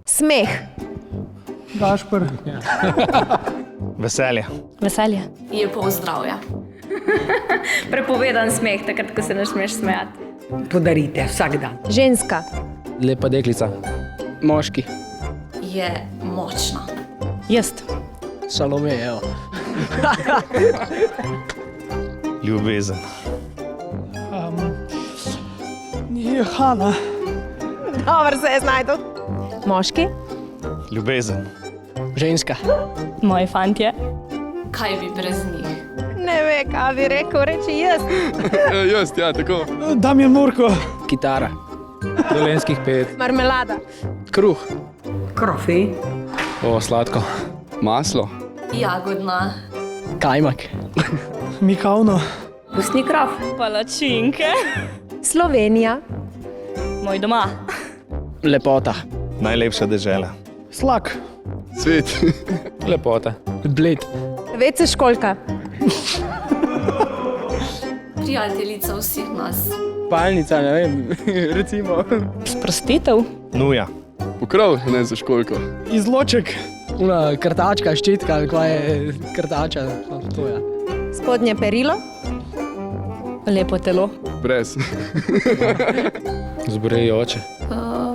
Smeh. Gašper. Veselje. Veselje. Je pozdravlja. Prepovedan smeh, takrat, ko se ne smeš smejati. Podarite vsak dan. Ženska. Lepa deklica. Moški. Je močna. Jaz. Salome, evo. Ljubezen. Je Hana. Dobro se je znajdel. Moški. Ljubezen. Ženska. Moji fantje. Kaj bi brez njih? Ne ve, kaj bi rekel, reči jaz. Jaz, ja, tako. Damjan Murko. Kitara. Dolenskih 5. Marmelada. Kruh. Krofi. O, sladko. Maslo. Jagodna. Kajmak. Mikavno. Pustni kraf. Palačinke. Slovenija. Moj doma. Lepota. Najlepša dežela. Slak. Svet. Lepota. Bled. Vece školka. Prijateljica vseh nas. Palnica, ne vem, recimo. Sprostitev. Nuja. Pokrov, ne za školjko. Izloček. Una krtačka, ščitka, ali kaj je krtača. To je. Spodnje perilo. Lepo telo. Brez. Zborejoče.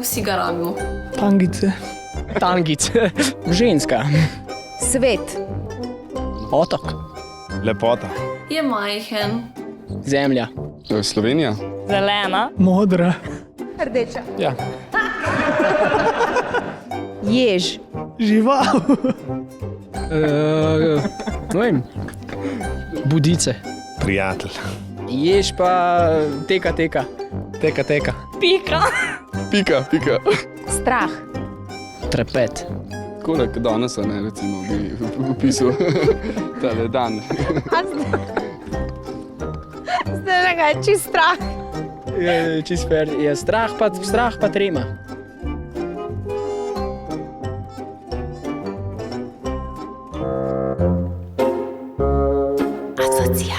Vsi ga rabimo. Tangice. Tangice. Ženska. Svet. Otok. Lepota. Je majhen. Zemlja. Slovenija. Zelena. Modra. Rdeča. Ja. Jež. Žival. Ne vem. Budice. Prijatelj. Jež pa teka. Teka. Pika. Pika. Strah. Trepet. Kolik danes, ne, recimo, bi opisal tale dan. Zdaj ne ga je čist strah. Čist fair. Je strah pa trema. Asociacija.